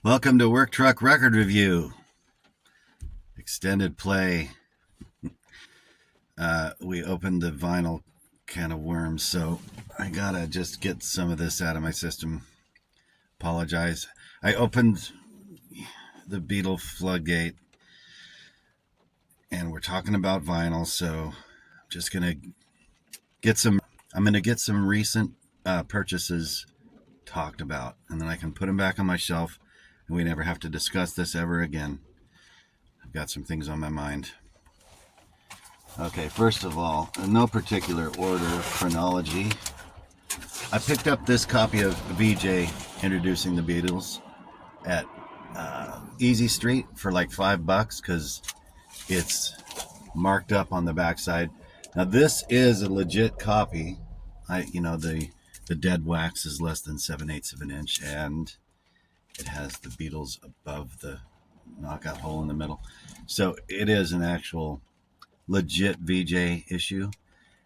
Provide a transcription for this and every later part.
Welcome to Work Truck Record Review. Extended play. We opened the vinyl can of worms, so I gotta just get some of this out of my system. Apologize. I opened the Beatles floodgate, and we're talking about vinyl, so I'm just gonna get some. I'm gonna get some recent purchases talked about, and then I can put them back on my shelf, and we never have to discuss this ever again. I've got some things on my mind. Okay, first of all, in no particular order, chronology, I picked up this copy of VJ introducing the Beatles at Easy Street for like $5 because it's marked up on the backside. Now this is a legit copy. The dead wax is less than 7/8 of an inch, and it has the Beatles above the knockout hole in the middle. So it is an actual legit VJ issue,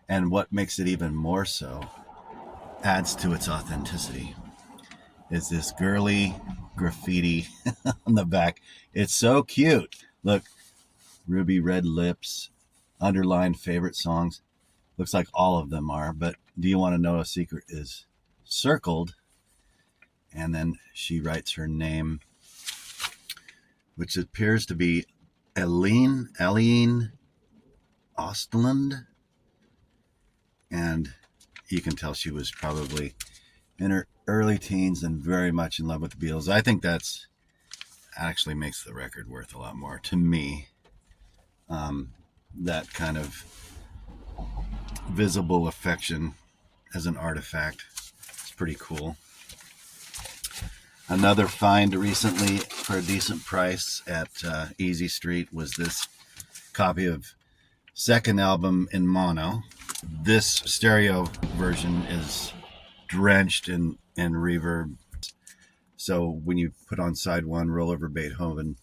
and what makes it even more so, adds to its authenticity, is this girly graffiti on the back. It's so cute. Look, ruby red lips, underlined favorite songs. Looks like all of them are, but do you want to know a secret is circled, and then she writes her name, which appears to be Aline Ostland, and you can tell she was probably in her early teens and very much in love with the Beatles. I think that's actually makes the record worth a lot more to me. That kind of visible affection as an artifact is pretty cool. Another find recently for a decent price at Easy Street was this copy of second album in mono. This stereo version is drenched in reverb. So when you put on side one, Roll Over Beethoven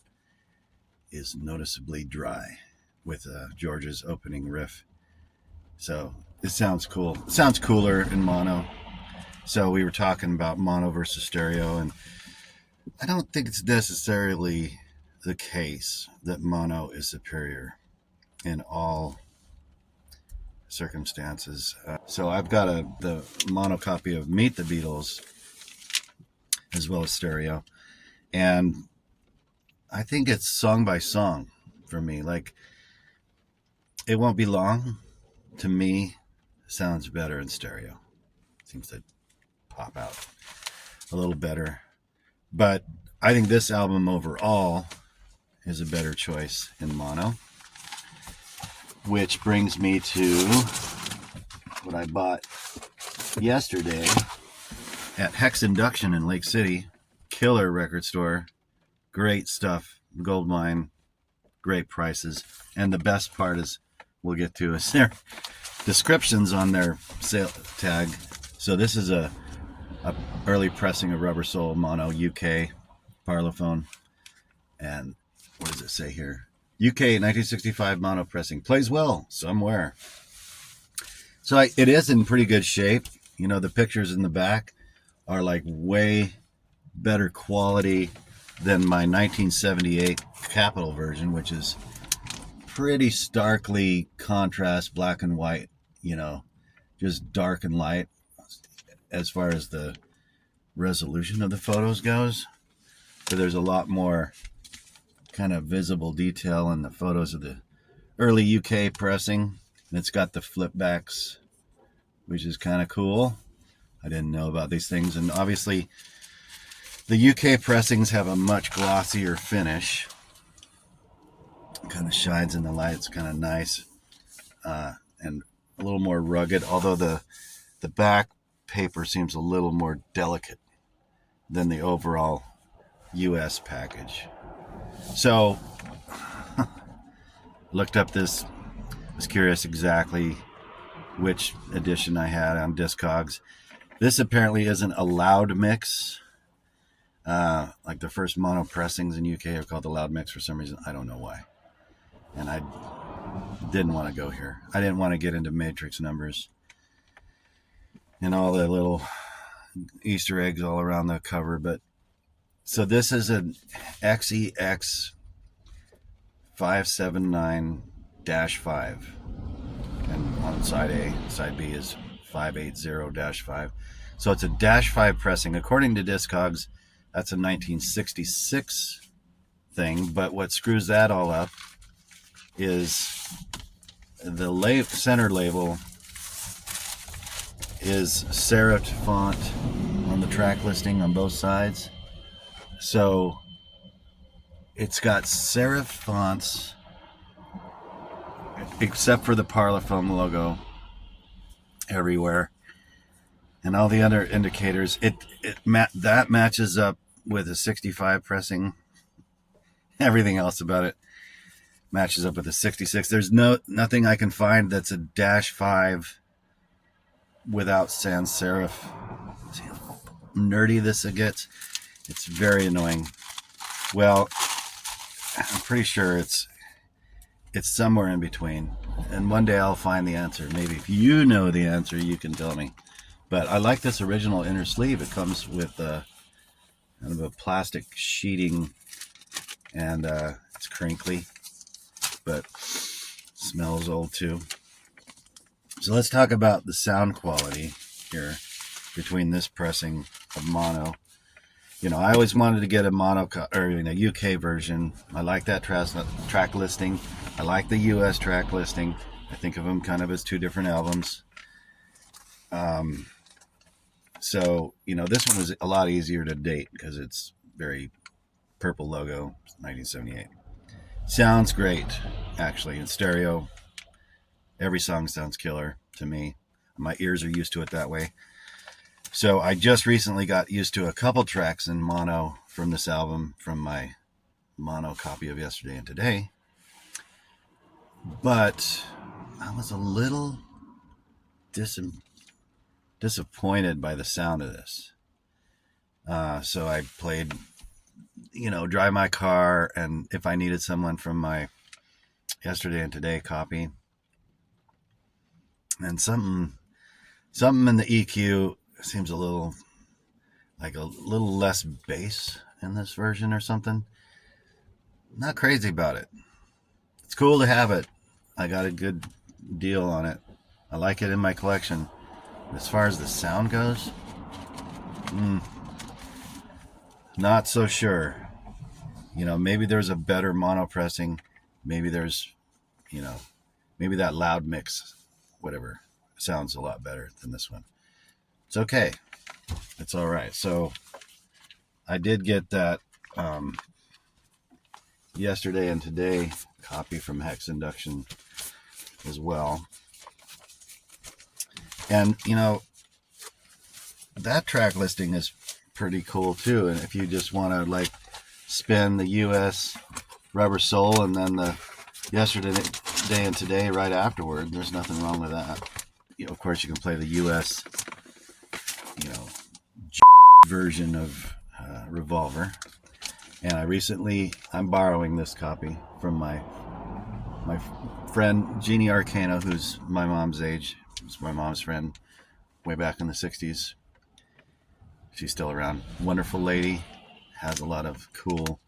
is noticeably dry with George's opening riff. So it sounds cool. It sounds cooler in mono. So we were talking about mono versus stereo, and I don't think it's necessarily the case that mono is superior in all circumstances. So I've got the mono copy of Meet the Beatles as well as stereo, and I think it's song by song for me. Like, it won't be long. To me, sounds better in stereo. Seems to pop out a little better. But I think this album overall is a better choice in mono. Which brings me to what I bought yesterday at Hex Induction in Lake City. Killer record store. Great stuff. Gold mine. Great prices. And the best part is, we'll get to, is their descriptions on their sale tag. So this is a early pressing of Rubber Soul Mono UK Parlophone. And what does it say here? UK 1965 mono pressing. Plays well somewhere. So it is in pretty good shape. You know, the pictures in the back are like way better quality than my 1978 Capitol version, which is pretty starkly contrast, black and white, just dark and light as far as the resolution of the photos goes. But there's a lot more kind of visible detail in the photos of the early UK pressing. And it's got the flip backs, which is kind of cool. I didn't know about these things. And obviously the UK pressings have a much glossier finish. Kind of shines in the light. It's kind of nice and a little more rugged, although the back paper seems a little more delicate than the overall US package. So looked up this, was curious exactly which edition I had on Discogs. This apparently isn't a loud mix. Like the first mono pressings in UK are called the loud mix for some reason. I don't know why. And I didn't want to go here. I didn't want to get into matrix numbers and all the little Easter eggs all around the cover, but So this is an XEX 579-5, and on side A, side B is 580-5. So it's a -5 pressing. According to Discogs, that's a 1966 thing, but what screws that all up is the center label is serif font on the track listing on both sides. So it's got serif fonts except for the Parlophone logo everywhere, and all the other indicators. That matches up with a 65 pressing. Everything else about it matches up with a 66. There's nothing I can find that's a -5 without sans serif. See how nerdy this gets? It's very annoying. Well, I'm pretty sure it's somewhere in between, and one day I'll find the answer. Maybe if you know the answer, you can tell me. But I like this original inner sleeve. It comes with kind of a plastic sheeting, and it's crinkly, but smells old too. So let's talk about the sound quality here between this pressing of mono. I always wanted to get a mono or a UK version. I like that track listing. I like the US track listing. I think of them kind of as two different albums. So this one was a lot easier to date because it's very purple logo, 1978. Sounds great, actually, in stereo. Every song sounds killer to me. My ears are used to it that way. So I just recently got used to a couple tracks in mono from this album, from my mono copy of Yesterday and Today. But I was a little disappointed by the sound of this. So I played, Drive My Car, and if I needed someone from my Yesterday and Today copy. And something in the EQ seems a little less bass in this version or something. Not crazy about it. It's cool to have it. I got a good deal on it. I like it in my collection. As far as the sound goes, not so sure. Maybe there's a better mono pressing. Maybe there's, maybe that loud mix, whatever, sounds a lot better than this one. It's okay. It's all right. So I did get that Yesterday and Today copy from Hex Induction as well. And, that track listing is pretty cool too. And if you just want to spin the US Rubber Soul and then the Yesterday and Today right afterward, there's nothing wrong with that. Of course, you can play the US, version of Revolver. And I'm borrowing this copy from my friend Jeannie Arcano, who's my mom's age. It's my mom's friend way back in the 60s. She's still around. Wonderful lady. Has a lot of cool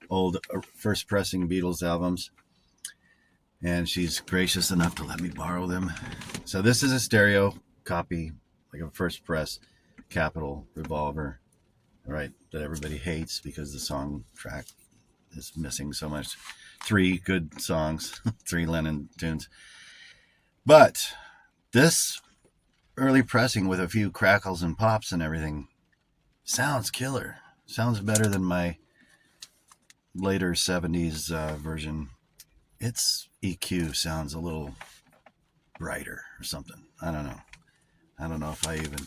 old first pressing Beatles albums. And she's gracious enough to let me borrow them. So this is a stereo copy, like a first press Capitol Revolver, right, that everybody hates because the song track is missing so much. 3 good songs, 3 Lennon tunes. But this early pressing with a few crackles and pops and everything sounds killer. Sounds better than my later 70s version. Its EQ sounds a little brighter or something. I don't know. I don't know if I even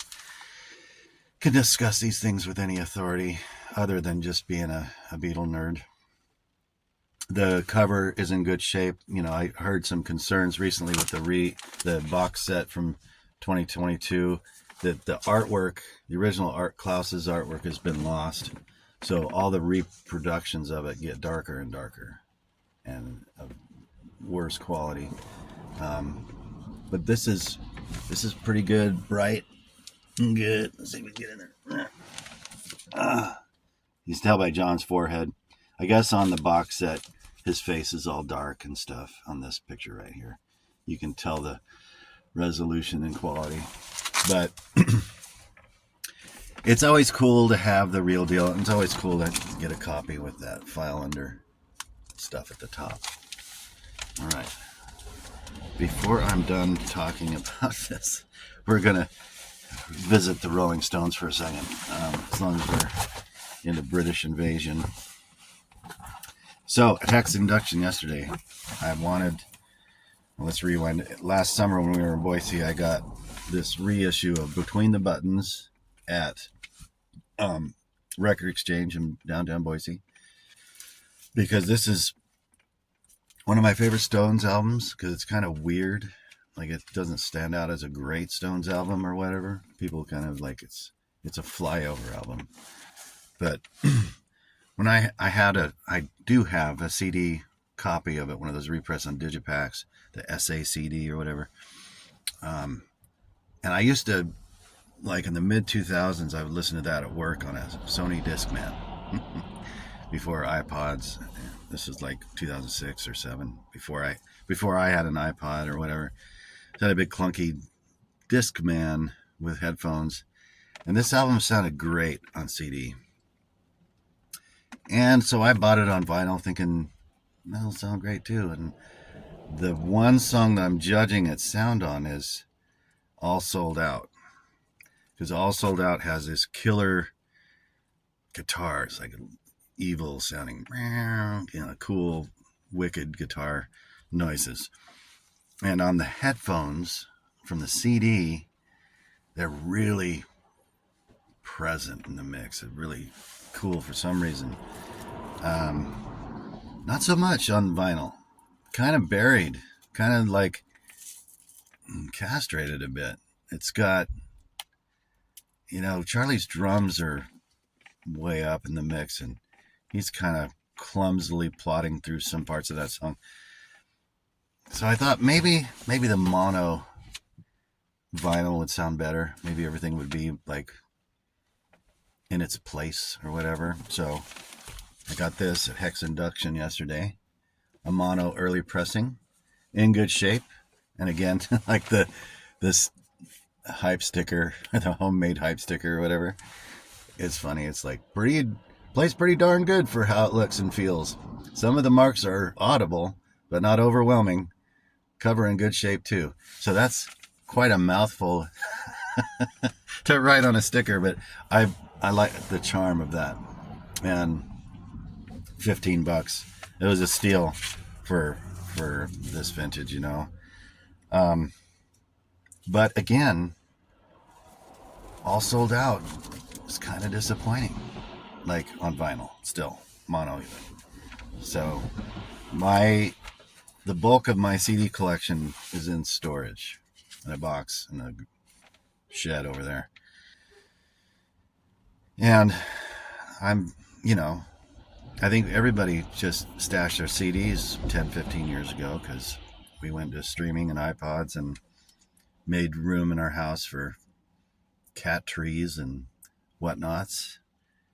can discuss these things with any authority other than just being a Beatle nerd. The cover is in good shape. I heard some concerns recently with the box set from 2022 that the artwork, the original Klaus's artwork, has been lost. So all the reproductions of it get darker and darker and of worse quality. But this is pretty good, bright and good. Let's see if we can get in there. You can tell by John's forehead. I guess on the box set, his face is all dark and stuff on this picture right here. You can tell the resolution and quality. But it's always cool to have the real deal. And it's always cool to get a copy with that file under stuff at the top. All right. Before I'm done talking about this, we're going to visit the Rolling Stones for a second, as long as we're into British invasion. So, at Hex Induction yesterday, let's rewind. Last summer when we were in Boise, I got this reissue of Between the Buttons at Record Exchange in downtown Boise, because this is one of my favorite Stones albums, because it's kind of weird. Like, it doesn't stand out as a great Stones album or whatever. People kind of like it's a flyover album. But when I do have a CD copy of it, one of those repress on Digipacks, the SACD or whatever. And I used to, like in the mid 2000s, I would listen to that at work on a Sony Discman before iPods. This was like 2006 or 7, before I had an iPod or whatever. It had a big clunky Discman with headphones, and this album sounded great on CD. And so I bought it on vinyl, thinking that'll sound great too. And the one song that I'm judging its sound on is All Sold Out, because All Sold Out has this killer guitars, like evil sounding, cool, wicked guitar noises. And on the headphones from the CD, they're really present in the mix. It's really cool for some reason. Not so much on vinyl. Kind of buried, kind of like castrated a bit. It's got, Charlie's drums are way up in the mix, and he's kind of clumsily plodding through some parts of that song. So I thought maybe the mono vinyl would sound better. Maybe everything would be like in its place or whatever. So I got this at Hex Induction yesterday, a mono early pressing, in good shape. And again, like this hype sticker, the homemade hype sticker or whatever. It's funny. It's like plays pretty darn good for how it looks and feels. Some of the marks are audible, but not overwhelming. Cover in good shape too. So that's quite a mouthful to write on a sticker, but I like the charm of that. And $15. It was a steal for this vintage, But again, All Sold Out. It's kind of disappointing, like on vinyl, still mono even. So the bulk of my CD collection is in storage, in a box in a shed over there. And I think everybody just stashed their CDs 10, 15 years ago, because we went to streaming and iPods and made room in our house for cat trees and whatnots.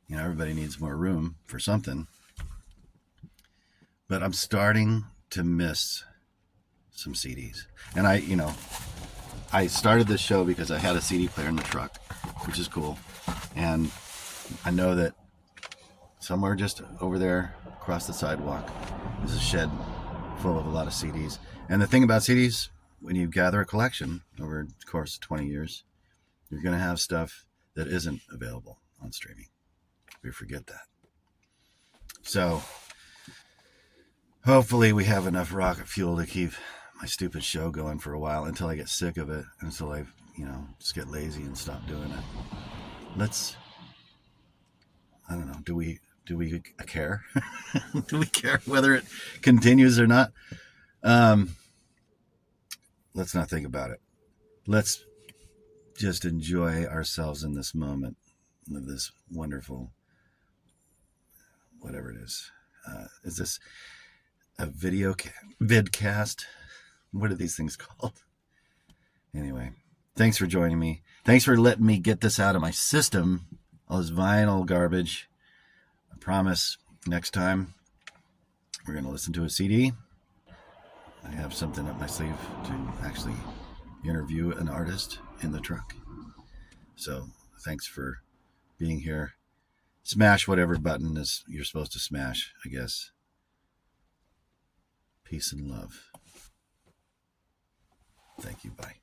Everybody needs more room for something. But I'm starting to miss some CDs. And I started this show because I had a CD player in the truck, which is cool. And I know that somewhere just over there across the sidewalk is a shed full of a lot of CDs. And the thing about CDs, when you gather a collection over the course of 20 years, you're going to have stuff that isn't available on streaming. We forget that. So hopefully we have enough rocket fuel to keep my stupid show going for a while, until I get sick of it, until I, just get lazy and stop doing it. I don't know, do we care? Do we care whether it continues or not? Let's not think about it. Let's just enjoy ourselves in this moment of this wonderful, whatever it is. Is this a vidcast? What are these things called? Anyway, thanks for joining me. Thanks for letting me get this out of my system, all this vinyl garbage. promise next time we're going to listen to a CD. I have something up my sleeve to actually interview an artist in the truck. So thanks for being here. Smash whatever button is you're supposed to smash, I guess. Peace and love. Thank you. Bye.